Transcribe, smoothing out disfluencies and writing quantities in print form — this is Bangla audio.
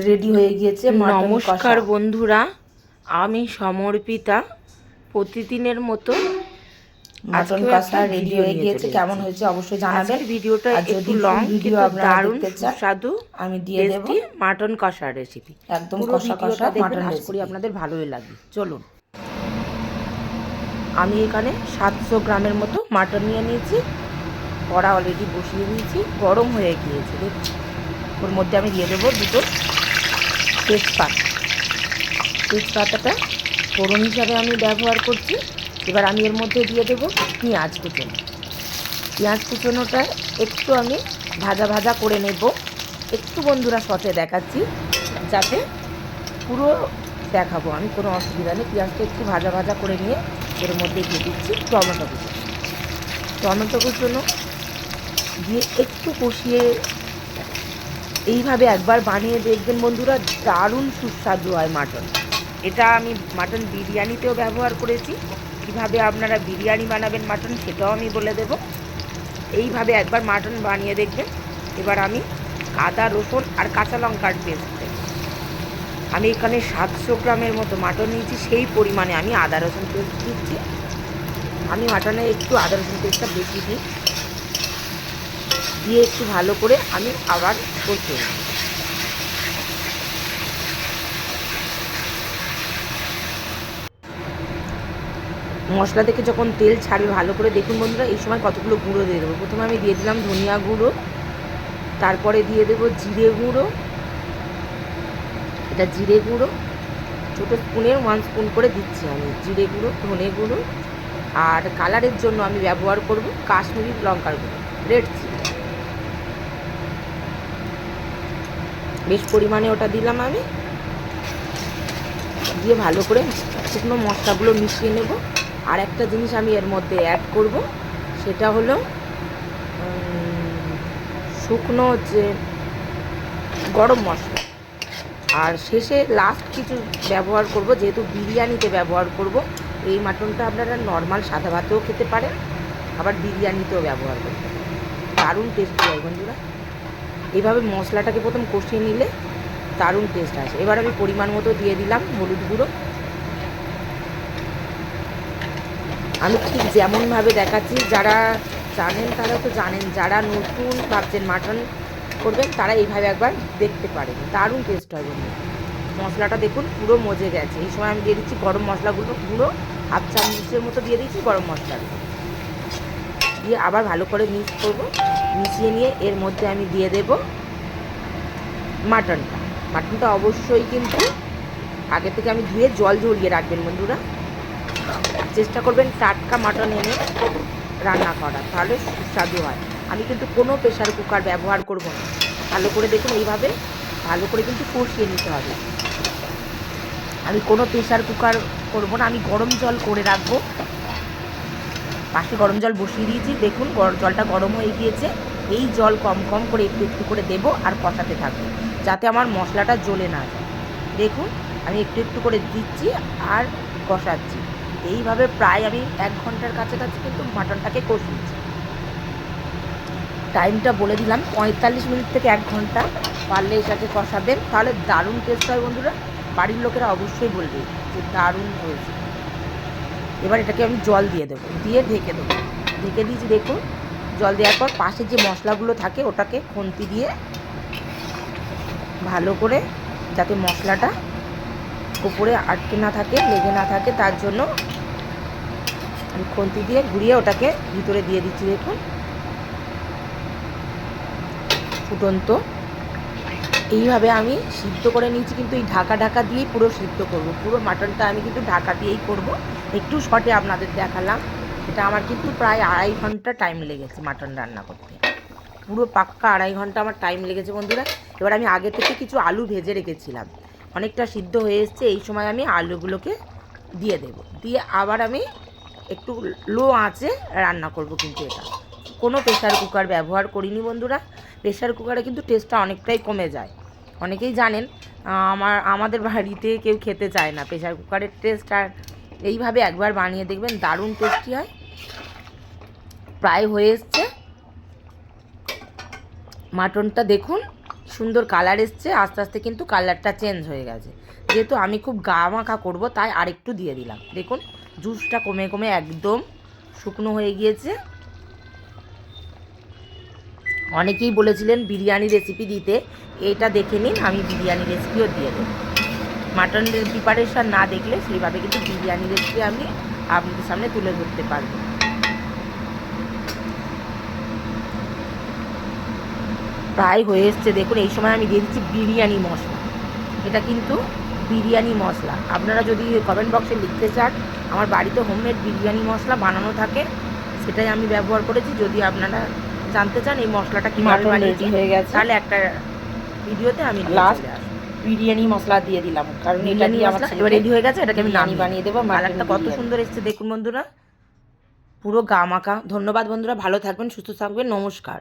রেডি হয়ে গিয়েছে মাটন কষা। নমস্কার বন্ধুরা, আমি সমর্পিতা। প্রতিদিনের মতো মাটন কষা রেডি হয়ে গিয়েছে। কেমন হয়েছে অবশ্যই জানাবেন। ভিডিওটা আর একটু যদি লং ফুল ভিডিও কিন্তু আপনারা দারুণ দেখতে চান সুস্বাদু আমি দিয়ে দেব টেস্টি মাটন কষার রেসিপি। একদম পুরো কষা কষা ভিডিওটা দেখবেন, মাটন আশা করি রেসিপি। আপনাদের ভালোই লাগবে। চলুন, আমি এখানে 700 গ্রামের মতো মাটন নিয়ে নিয়েছি। কড়া অলরেডি বসিয়ে দিয়েছি, গরম হয়ে গিয়েছে। দেখুন, ওর মধ্যে আমি দিয়ে দেবো দুটো তেজপাতা। তেজপাতাটা ফোড়ন হিসাবে আমি ব্যবহার করছি। এবার আমি এর মধ্যে দিয়ে দেবো পেঁয়াজ কুচনো। পেঁয়াজ কুচনোটা একটু আমি ভাজা ভাজা করে নেব। একটু বন্ধুরা সতে দেখাচ্ছি, যাতে পুরো দেখাবো আমি, কোনো অসুবিধা নেই। পেঁয়াজটা একটু ভাজা ভাজা করে নিয়ে এর মধ্যে দিয়ে দিচ্ছি টমেটো কুচনো। টমেটো কুচনো দিয়ে একটু কষিয়ে এইভাবে একবার বানিয়ে দেখবেন বন্ধুরা, দারুণ সুস্বাদু হয় মাটন। এটা আমি মাটন বিরিয়ানিতেও ব্যবহার করেছি। কীভাবে আপনারা বিরিয়ানি বানাবেন মাটন সেটাও আমি বলে দেব। এইভাবে একবার মাটন বানিয়ে দেখবেন। এবার আমি আদা রসুন আর কাঁচা লঙ্কার পেস্ট দেব। আমি এখানে 700 গ্রামের মতো মাটন নিয়েছি, সেই পরিমাণে আমি আদা রসুন পেস্ট দিচ্ছি। আমি মাটনে একটু আদা রসুন পেস্টটা বেশি দিই। দিয়ে একটু ভালো করে আমি আবার কষিয়ে নিই। মশলা থেকে যখন তেল ছাড়বে ভালো করে দেখুন বন্ধুরা, এই সময় কতগুলো গুঁড়ো দিয়ে দেবো। প্রথমে আমি দিয়ে দিলাম ধনিয়া গুঁড়ো, তারপরে দিয়ে দেবো জিরে গুঁড়ো। এটা জিরে গুঁড়ো ছোটো স্পুনের 1 স্পুন করে দিচ্ছি আমি জিরে গুঁড়ো, ধনে গুঁড়ো। আর কালারের জন্য আমি ব্যবহার করব কাশ্মীরি লঙ্কার গুঁড়ো, রেড চিলি। বেশ পরিমাণে ওটা দিলাম আমি। দিয়ে ভালো করে শুকনো মশলাগুলো মিশিয়ে নেব। আর একটা জিনিস আমি এর মধ্যে অ্যাড করব, সেটা হলো শুকনো যে গরম মশলা। আর শেষে লাস্ট কিছু ব্যবহার করব, যেহেতু বিরিয়ানিতে ব্যবহার করব। এই মাটনটা আপনারা নর্মাল সাদা ভাতেও খেতে পারেন, আবার বিরিয়ানিতেও ব্যবহার করতে পারেন। দারুণ টেস্টি হয় বন্ধুরা। এইভাবে মশলাটাকে প্রথম কষিয়ে নিলে দারুণ টেস্ট আসে। এবার আমি পরিমাণ মতো দিয়ে দিলাম হলুদ গুঁড়ো। আমি ঠিক যেমনভাবে দেখাচ্ছি, যারা জানেন তারা তো জানেন, যারা নতুন ভাবছেন মাটন করবেন তারা এইভাবে একবার দেখতে পারেন, দারুণ টেস্ট হয় বন্ধুরা। মশলাটা দেখুন পুরো মজে গেছে। এই সময় আমি দিয়ে দিচ্ছি গরম মশলাগুলো, গুঁড়ো 1/2 চামচের মতো দিয়ে দিচ্ছি গরম মশলাগুলো। দিয়ে আবার ভালো করে মিক্স করবো। মিশিয়ে নিয়ে এর মধ্যে আমি দিয়ে দেব মাটনটা। মাটনটা অবশ্যই কিন্তু আগে থেকে আমি ধুয়ে জল ঝরিয়ে রাখবেন বন্ধুরা। চেষ্টা করবেন টাটকা মাটন এনে রান্না করা, তাহলে সুস্বাদু হয়। আমি কিন্তু কোনো প্রেশার কুকার ব্যবহার করব না। ভালো করে দেখুন, এইভাবে ভালো করে কিন্তু কষিয়ে নিতে হবে। আমি কোনো প্রেশার কুকার করব না, আমি গরম জল করে রাখবো। পাশে গরম জল বসিয়ে দিয়েছি, দেখুন জলটা গরম হয়ে গিয়েছে। এই জল কম কম করে একটু একটু করে দেবো আর কষাতে থাকবো, যাতে আমার মশলাটা জ্বলে না যায়। দেখুন আমি একটু একটু করে দিচ্ছি আর কষাচ্ছি। এইভাবে প্রায় আমি 1 ঘন্টার কাছাকাছি কিন্তু মাটনটাকে কষিয়েছি। টাইমটা বলে দিলাম, 45 মিনিট থেকে 1 ঘন্টা পারলে এটাকে কষাবেন, তাহলে দারুণ টেস্ট হয় বন্ধুরা। বাড়ির লোকেরা অবশ্যই বলবে যে দারুণ হয়েছে। এবার এটাকে আমি জল দিয়ে দেবো, দিয়ে ঢেকে দেবো। ঢেকে দিয়েছি, দেখুন জল দেওয়ার পর পাশে যে মশলাগুলো থাকে ওটাকে খুন্তি দিয়ে ভালো করে, যাতে মশলাটা উপরে আটকে না থাকে, লেগে না থাকে, তার জন্য আমি খুন্তি দিয়ে ঘুরিয়ে ওটাকে ভিতরে দিয়ে দিচ্ছি। দেখুন ফুটন্ত এইভাবে আমি সিদ্ধ করে নিয়েছি, কিন্তু এই ঢাকা ঢাকা দিয়েই পুরো সিদ্ধ করব। পুরো মাটনটা আমি কিন্তু ঢাকা দিয়েই করব। একটু শর্টে আপনাদের দেখালাম। এটা আমার কিন্তু প্রায় 2.5 ঘন্টা টাইম লেগেছে মাটন রান্না করতে। পুরো পাক্কা 2.5 ঘন্টা আমার টাইম লেগেছে বন্ধুরা। এবার আমি আগে থেকে কিছু আলু ভেজে রেখেছিলাম, অনেকটা সিদ্ধ হয়ে এসছে। এই সময় আমি আলুগুলোকে দিয়ে দেব। দিয়ে আবার আমি একটু লো আঁচে রান্না করব। কিন্তু এটা কোনো প্রেশার কুকার ব্যবহার করিনি বন্ধুরা। প্রেশার কুকারে কিন্তু টেস্টটা অনেকটাই কমে যায়। অনেকেই জানেন, আমাদের বাড়িতে কেউ খেতে চায় না প্রেশার কুকারের টেস্ট। আর এইভাবে একবার বানিয়ে দেখবেন, দারুণ টেস্টি হয়। প্রায় হয়ে এসছে মাটনটা, দেখুন সুন্দর কালার এসছে, আস্তে আস্তে কিন্তু কালারটা চেঞ্জ হয়ে গেছে। যেহেতু আমি খুব গা মাখা করবো তাই আরেকটু দিয়ে দিলাম। দেখুন জুসটা কমে কমে একদম শুকনো হয়ে গিয়েছে। অনেকেই বলেছিলেন বিরিয়ানি রেসিপি দিতে, এটা দেখে নিন আমি বিরিয়ানি রেসিপিও দিয়ে দেবো। মাটনের প্রিপারেশন না দেখলে সেইভাবে কিন্তু বিরিয়ানি রেসিপি আমি আপনাদের সামনে তুলে ধরতে পারবো। প্রায় হয়ে এসছে দেখুন। এই সময় আমি দিয়ে দিচ্ছি বিরিয়ানি মশলা। এটা কিন্তু বিরিয়ানি মশলা, আপনারা যদি কমেন্ট বক্সে লিখতে চান আমার বাড়িতে হোমমেড বিরিয়ানি মশলা বানানো থাকে, সেটাই আমি ব্যবহার করেছি। যদি আপনারা জানতে চান এই মশলাটা কীভাবে বানিয়েছি হয়ে গেছে, তাহলে একটা ভিডিওতে আমি লাস্ট বিরিয়ানি মশলা দিয়ে দিলাম, কারণ বিরিয়ানি মশলা এবার রেডি হয়ে গেছে। এটাকে আমি বিরিয়ানি বানিয়ে দেবো। কালারটা কত সুন্দর এসছে দেখুন বন্ধুরা, পুরো গা মাখা। ধন্যবাদ বন্ধুরা, ভালো থাকবেন, সুস্থ থাকবেন, নমস্কার।